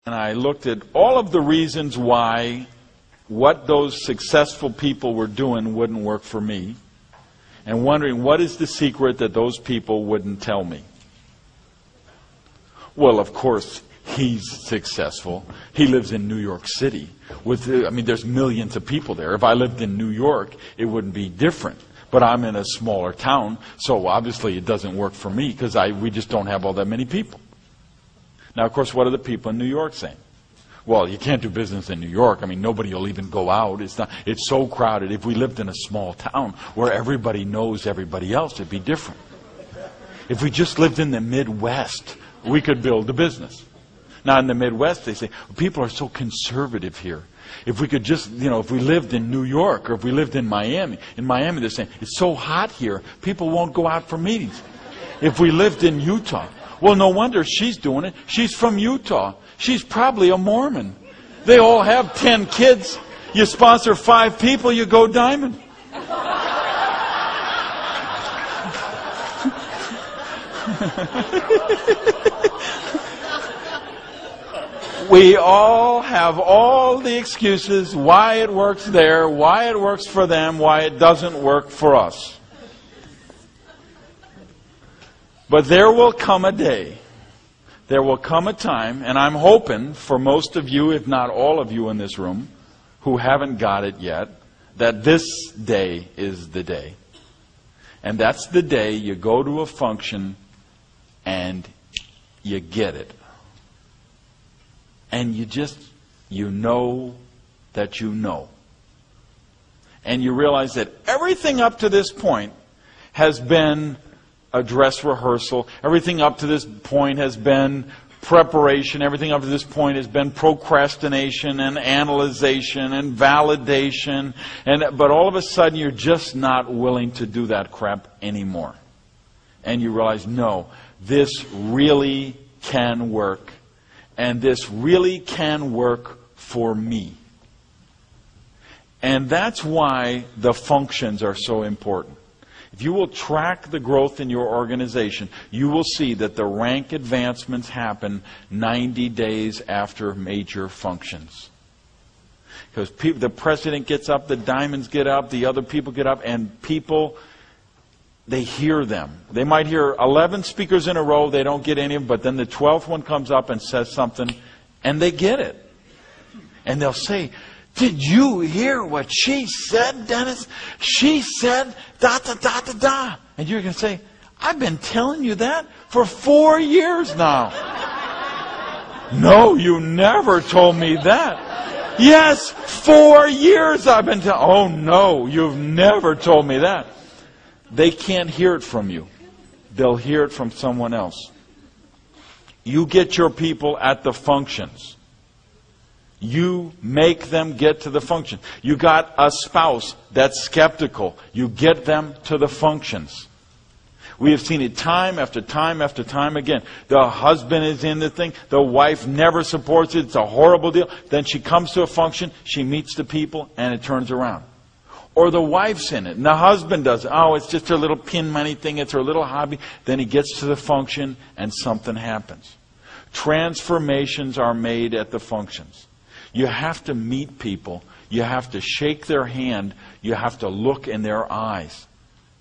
And I looked at all of the reasons why what those successful people were doing wouldn't work for me, and wondering what is the secret that those people wouldn't tell me. Well, of course, he's successful. He lives in New York City. There's millions of people there. If I lived in New York, it wouldn't be different. But I'm in a smaller town, so obviously it doesn't work for me because we just don't have all that many people. Now, of course, what are the people in New York saying? Well, you can't do business in New York. Nobody will even go out. It's so crowded. If we lived in a small town where everybody knows everybody else, it'd be different. If we just lived in the Midwest, we could build a business. Now, in the Midwest, they say, people are so conservative here. If we could just, if we lived in New York or if we lived in Miami they're saying, it's so hot here, people won't go out for meetings. If we lived in Utah, well, no wonder she's doing it. She's from Utah. She's probably a Mormon. They all have 10 kids. You sponsor 5 people, you go diamond. We all have all the excuses why it works there, why it works for them, why it doesn't work for us. But there will come a day, there will come a time, and I'm hoping for most of you, if not all of you in this room, who haven't got it yet, that this day is the day. And that's the day you go to a function and you get it. And you know that you know. And you realize that everything up to this point has been a dress rehearsal. Everything up to this point has been preparation. Everything up to this point has been procrastination and analyzation and validation. But all of a sudden you're just not willing to do that crap anymore. And you realize, no, this really can work. And this really can work for me. And that's why the functions are so important. If you will track the growth in your organization, you will see that the rank advancements happen 90 days after major functions. Because the president gets up, the diamonds get up, the other people get up, and people, they hear them. They might hear 11 speakers in a row, they don't get any of them, but then the 12th one comes up and says something, and they get it. And they'll say, did you hear what she said, Dennis? She said, da, da, da, da, da. And you're going to say, I've been telling you that for 4 years now. No, you never told me that. Yes, 4 years I've been telling. Oh, no, you've never told me that. They can't hear it from you. They'll hear it from someone else. You get your people at the functions. You make them get to the function. You got a spouse that's skeptical. You get them to the functions. We have seen it time after time after time again. The husband is in the thing. The wife never supports it. It's a horrible deal. Then she comes to a function. She meets the people and it turns around. Or the wife's in it and the husband does it. Oh, it's just her little pin money thing. It's her little hobby. Then he gets to the function and something happens. Transformations are made at the functions. You have to meet people. You have to shake their hand. You have to look in their eyes.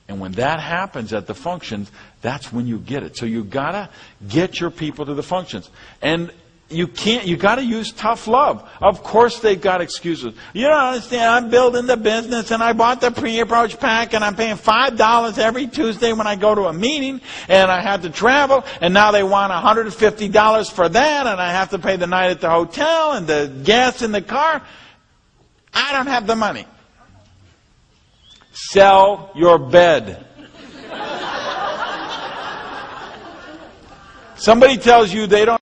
And when that happens at the functions, that's when you get it. So you got to get your people to the functions. And you got to use tough love. Of course they've got excuses. You don't understand, I'm building the business and I bought the pre-approach pack and I'm paying $5 every Tuesday when I go to a meeting and I had to travel and now they want $150 for that and I have to pay the night at the hotel and the gas in the car. I don't have the money. Sell your bed. Somebody tells you they don't